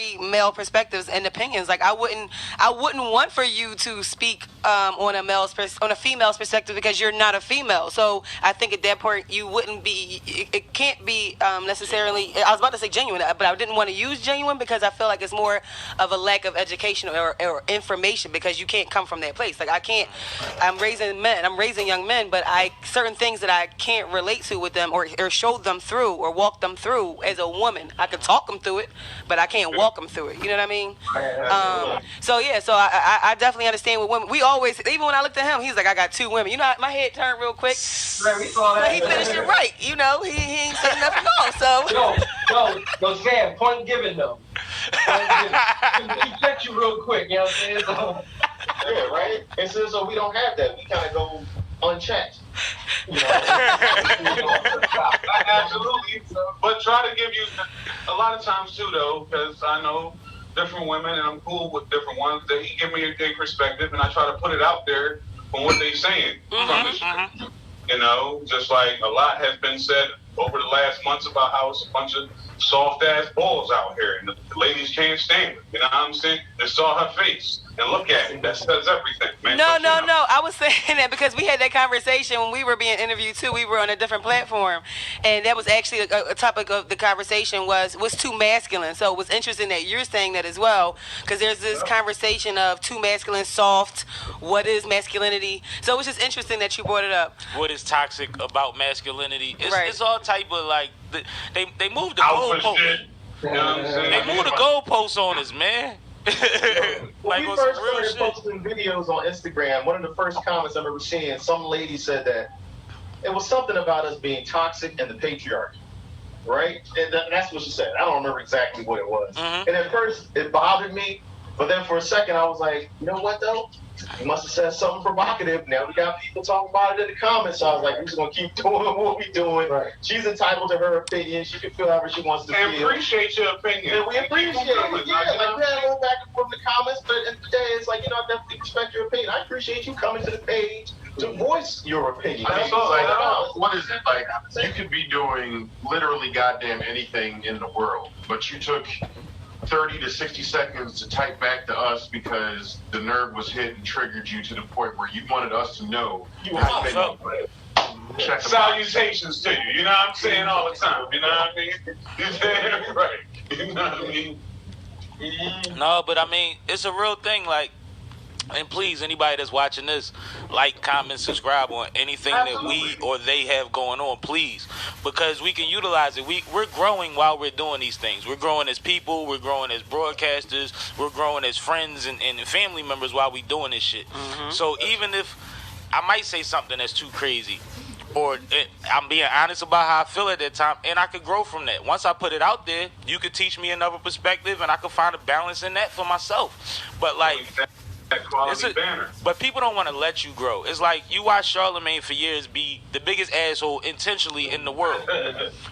very male perspectives and opinions. Like I wouldn't want for you to speak on a female's perspective because you're not a female. So I think at that point you wouldn't be. It can't be necessarily. I was about to say genuine, but I didn't want to use genuine because I feel like it's more of a lack of education or information because you can't come from that place. Like I can't. I'm raising men. I'm raising young men, but certain things that I can't relate to with them or show them through or walk them through as a woman. I could talk them through it, but I can't walk them through it. You know what I mean? So I definitely understand with women. We always, even when I looked at him, he's like, I got 2 women. You know, my head turned real quick. Right, we saw that. But he finished it right. You know, he ain't said nothing else. So no, Sam, point given though. He checked you real quick. You know what I'm saying? Yeah, right. And so we don't have that. We kind of go unchecked. You know? Absolutely. But try to give you a lot of times too, though, because I know different women and I'm cool with different ones. They give me their perspective, and I try to put it out there from what they're saying from the street. You know, just like a lot has been said over the last months about how it's a bunch of soft ass balls out here, and the ladies can't stand it. You know what I'm saying? They saw her face and look at it. That says everything, man. No. I was saying that because we had that conversation when we were being interviewed too. We were on a different platform, and that was actually a topic of the conversation was too masculine. So it was interesting that you're saying that as well, because there's this conversation of too masculine, soft. What is masculinity? So it was just interesting that you brought it up. What is toxic about masculinity? It's all type of like they moved the goalposts. You know what I'm saying? They moved the goalposts on us, man. When we first started posting videos on Instagram, one of the first comments I remember seeing, some lady said that it was something about us being toxic and the patriarchy, right? And that's what she said. I don't remember exactly what it was. And at first, it bothered me, but then for a second, I was like, you know what, though? You must have said something provocative. Now we got people talking about it in the comments. So I was like, we're just going to keep doing what we're doing. Right. She's entitled to her opinion. She can feel however she wants to feel. And appreciate your opinion. And we appreciate it. Yeah, like we had to go back and forth in the comments. But at the day, it's like, I definitely respect your opinion. I appreciate you coming to the page to voice your opinion. That's all. What is it? Like, you could be doing literally goddamn anything in the world, but you took 30 to 60 seconds to type back to us because the nerve was hit and triggered you to the point where you wanted us to know you how check salutations to you. You know what I'm saying all the time. You know what I mean? You saying right. You know what I mean? No, but I mean it's a real thing. Like, and please, anybody that's watching this, like, comment, subscribe on anything that we or they have going on, please, because we can utilize it. We're growing while we're doing these things. We're growing as people. We're growing as broadcasters. We're growing as friends and family members while we doing this shit. So even if I might say something that's too crazy, or I'm being honest about how I feel at that time, and I could grow from that. Once I put it out there, you could teach me another perspective, and I could find a balance in that for myself. But like. But people don't want to let you grow. It's like you watch Charlemagne for years be the biggest asshole intentionally in the world.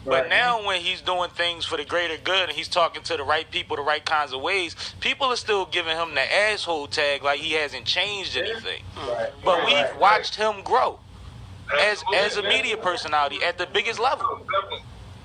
But now when he's doing things for the greater good and he's talking to the right people the right kinds of ways, people are still giving him the asshole tag like he hasn't changed anything. But we've watched him grow as a media personality at the biggest level.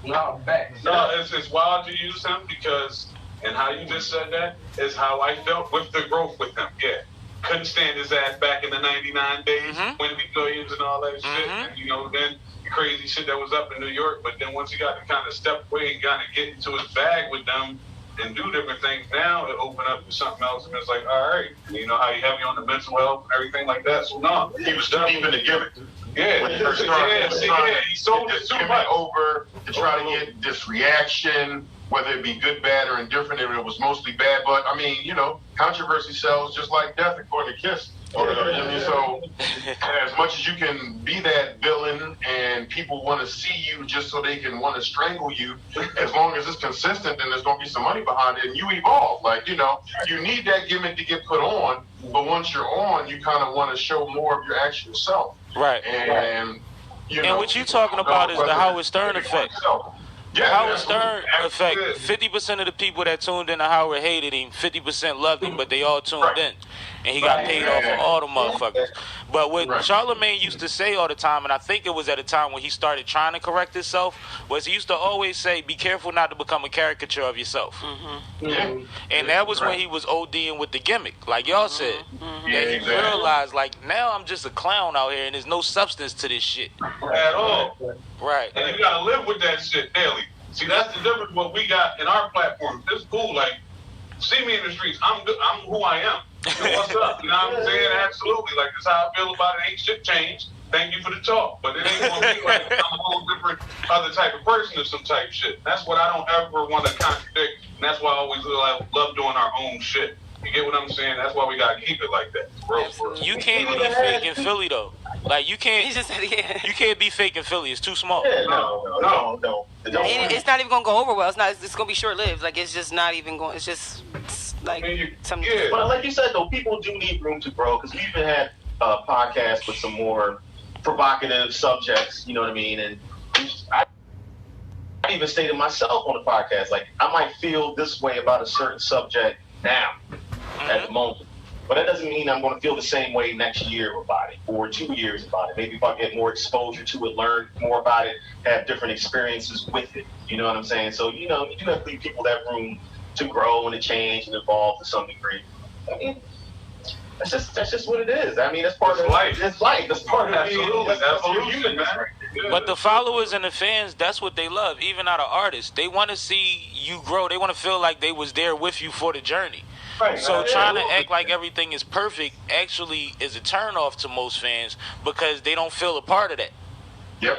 No, it's wild to use him because... And how you just said that is how I felt with the growth with him. Yeah. Couldn't stand his ass back in the 99 days, Wendy Williams and all that shit. And, then the crazy shit that was up in New York. But then once he got to kind of step away and kind of get into his bag with them and do different things, now it opened up to something else. And it's like, all right. And you know how you have you on the mental health and everything like that. So, no. He was deep in the gimmick. Yeah, he sold it too much. Over to try to get this reaction, whether it be good, bad, or indifferent, and it was mostly bad. But, I mean, controversy sells just like death, according to Kiss. So, as much as you can be that villain and people want to see you just so they can want to strangle you, as long as it's consistent, then there's going to be some money behind it, and you evolve. Like, you need that gimmick to get put on, but once you're on, you kind of want to show more of your actual self. Right. And what you talking about is the Howard Stern effect. Yeah, Howard Stern effect. 50% of the people that tuned in to Howard hated him. 50% loved him, but they all tuned in, and he got paid off for all the motherfuckers. But what Charlemagne used to say all the time, and I think it was at a time when he started trying to correct himself, was he used to always say, "Be careful not to become a caricature of yourself." Yeah. And that was when he was ODing with the gimmick, like y'all said. That he realized, like, now I'm just a clown out here, and there's no substance to this shit at all. Right. And you gotta live with that shit daily. See, that's the difference. What we got in our platforms, it's cool. Like, see me in the streets. I'm good. I'm who I am. So what's up? You know what I'm saying? Absolutely. Like, that's how I feel about it. Ain't shit changed. Thank you for the talk. But it ain't gonna be like I'm a whole different other type of person or some type of shit. That's what I don't ever want to contradict. And that's why I always love doing our own shit. You get what I'm saying? That's why we gotta keep it like that. You can't be fake in Philly though. Like you can't. He just said, yeah. You can't be fake in Philly. It's too small. Yeah, no. It's not even gonna go over well. It's gonna be short lived. Like it's just not even going. It's just like something. Yeah. But like you said though, people do need room to grow because we even had podcasts with some more provocative subjects. You know what I mean? And I even stated myself on the podcast, like I might feel this way about a certain subject now at the moment. But that doesn't mean I'm going to feel the same way next year about it or 2 years about it. Maybe if I get more exposure to it, learn more about it, have different experiences with it. You know what I'm saying? So, you know, you do have to leave people that room to grow and to change and evolve to some degree. I mean, that's just what it is. I mean, that's part of life. It's life. That's part of evolution, man. But the followers and the fans, that's what they love, even out of artists. They want to see you grow. They want to feel like they was there with you for the journey. Right. So trying to act like everything is perfect actually is a turnoff to most fans because they don't feel a part of that. Yep.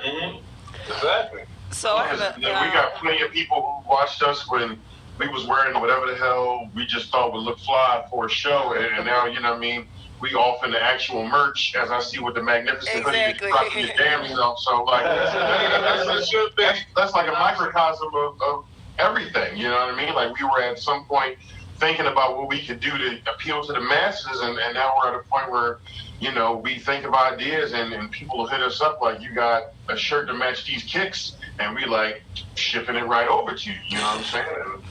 Exactly. So I have we got plenty of people who watched us when we was wearing whatever the hell we just thought would look fly for a show, and now, you know what I mean, we off in the actual merch, as I see with the magnificent hoodie that you brought from your damn self. So, like, that's like a microcosm of everything, you know what I mean? Like, we were at some point thinking about what we could do to appeal to the masses, and now we're at a point where, you know, we think of ideas and people will hit us up like, you got a shirt to match these kicks, and we like shipping it right over to you, you know what I'm saying? And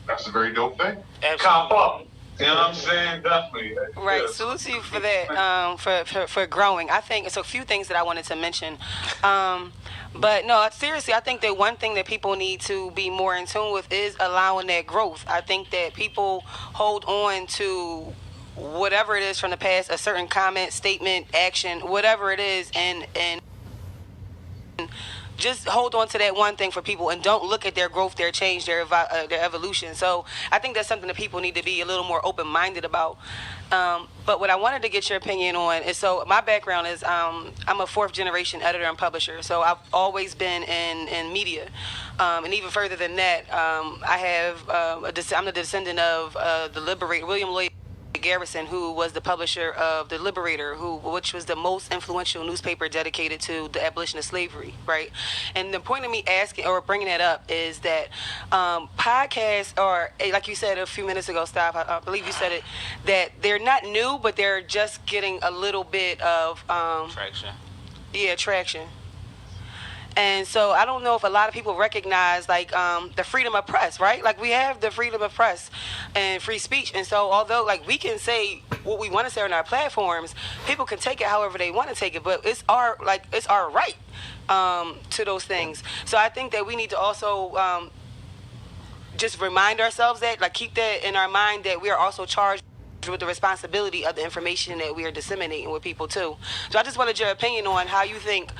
that's a very dope thing. Cop up. You know what I'm saying? Definitely. Right. Yes. Salute to you for that, for growing. I think it's a few things that I wanted to mention. But no, seriously, I think that one thing that people need to be more in tune with is allowing that growth. I think that people hold on to whatever it is from the past, a certain comment, statement, action, whatever it is, and just hold on to that one thing for people and don't look at their growth, their change, their evolution. So I think that's something that people need to be a little more open-minded about. But what I wanted to get your opinion on is, so my background is I'm a fourth-generation editor and publisher, so I've always been in media. And even further than that, I'm the descendant of the Liberator, William Lloyd Garrison, who was the publisher of The Liberator, which was the most influential newspaper dedicated to the abolition of slavery, right? And the point of me asking or bringing that up is that podcasts are, like you said a few minutes ago, Stav, I believe you said it, that they're not new, but they're just getting a little bit of Traction. Yeah, traction. And so I don't know if a lot of people recognize, like, the freedom of press, right? Like, we have the freedom of press and free speech. And so although, like, we can say what we want to say on our platforms, people can take it however they want to take it. But it's our right to those things. So I think that we need to also just remind ourselves that, like, keep that in our mind, that we are also charged with the responsibility of the information that we are disseminating with people, too. So I just wanted your opinion on how you think...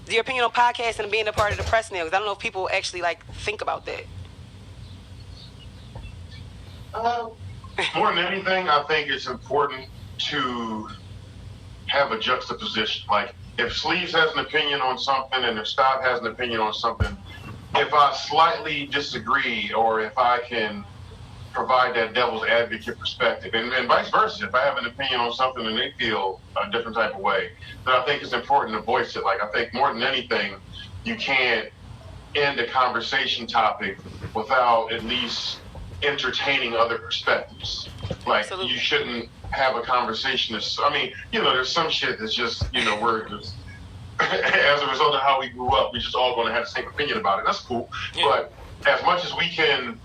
your opinion on podcasting and being a part of the press now, because I don't know if people actually, like, think about that. More than anything, I think it's important to have a juxtaposition. Like, if Sleeves has an opinion on something and if Stop has an opinion on something, if I slightly disagree or if I can provide that devil's advocate perspective, and vice versa, if I have an opinion on something and they feel a different type of way, then I think it's important to voice it. Like, I think more than anything, you can't end a conversation topic without at least entertaining other perspectives. Like, Absolutely. You shouldn't have a conversation that's, I mean, you know, there's some shit that's just, you know, we're just as a result of how we grew up, we just all going to have the same opinion about it. That's cool. Yeah. But as much as we can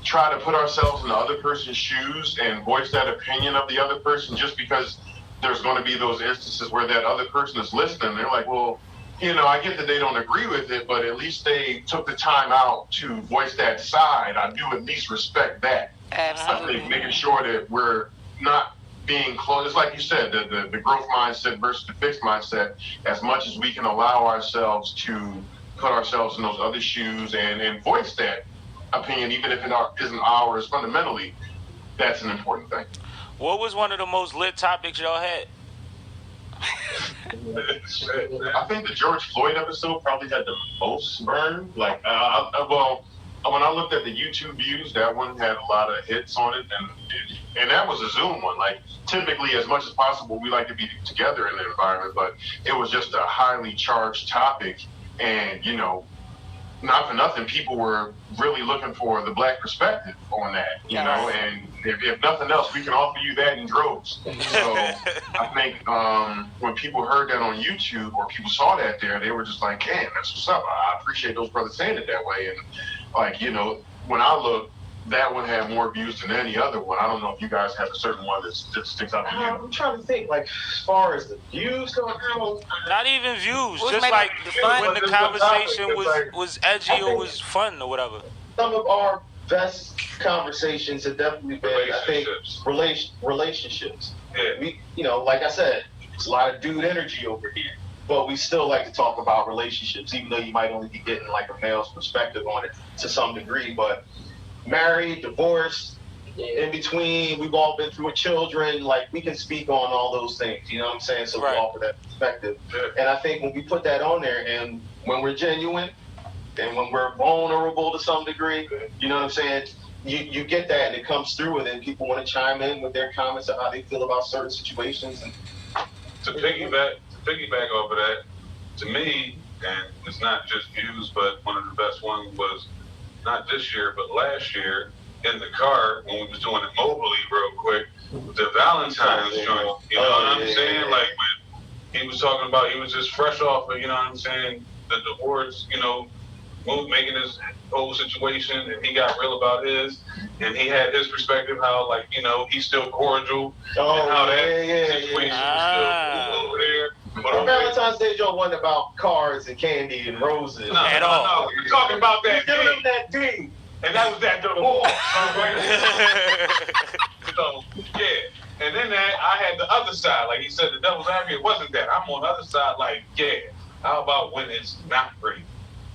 try to put ourselves in the other person's shoes and voice that opinion of the other person, just because there's going to be those instances where that other person is listening, they're like, well, I get that they don't agree with it, but at least they took the time out to voice that side. I do at least respect that. Absolutely. I think making sure that we're not being close. It's like you said, the growth mindset versus the fixed mindset. As much as we can allow ourselves to put ourselves in those other shoes and voice that opinion, even if it isn't ours, fundamentally, that's an important thing. What was one of the most lit topics y'all had? I think the George Floyd episode probably had the most burn. Like, when I looked at the YouTube views, that one had a lot of hits on it, and that was a Zoom one. Like, typically, as much as possible, we like to be together in the environment, but it was just a highly charged topic, and not for nothing, people were really looking for the black perspective on that, and if nothing else, we can offer you that in droves. So I think when people heard that on YouTube or people saw that there, they were just like, damn, that's what's up. I appreciate those brothers saying it that way. And when I look, that one had more views than any other one. I don't know if you guys have a certain one that sticks out to you. I'm trying to think, like, as far as the views go, not even views, just like when the conversation was edgy or was fun or whatever. Some of our best conversations have definitely been, I think, relationships. Yeah. We, like I said, it's a lot of dude energy over here, but we still like to talk about relationships, even though you might only be getting like a male's perspective on it to some degree. But married, divorced, in between, we've all been through with children. Like, we can speak on all those things. You know what I'm saying? So right. We offer that perspective. And I think when we put that on there, and when we're genuine, and when we're vulnerable to some degree, you know what I'm saying? You get that, and it comes through, and then people want to chime in with their comments of how they feel about certain situations. And to piggyback off of that, to me, and it's not just views, but one of the best ones was not this year, but last year in the car when we was doing it mobily real quick, the Valentine's joint. You know what I'm saying? Like when he was talking about, he was just fresh off of, you know what I'm saying, the divorce, making his whole situation, and he got real about his, and he had his perspective how, like, he's still cordial, and how that situation is still over there. But Valentine's Day joke wasn't about cards and candy and roses. No, you're talking about that Give thing. him that thing. And that was that divorce. So, yeah. And then I had the other side. Like he said, the devil's advocate wasn't that. I'm on the other side, like, how about when it's not great?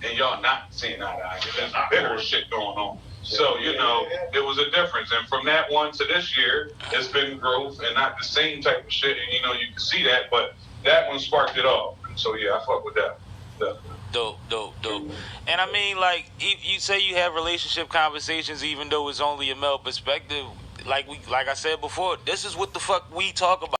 And y'all not seeing eye to eye. There's bitter shit going on. So, it was a difference. And from that one to this year, it's been growth and not the same type of shit. And, you can see that, but that one sparked it off. So, yeah, I fuck with that. Dope. And I mean, like, you say you have relationship conversations even though it's only a male perspective. Like I said before, this is what the fuck we talk about.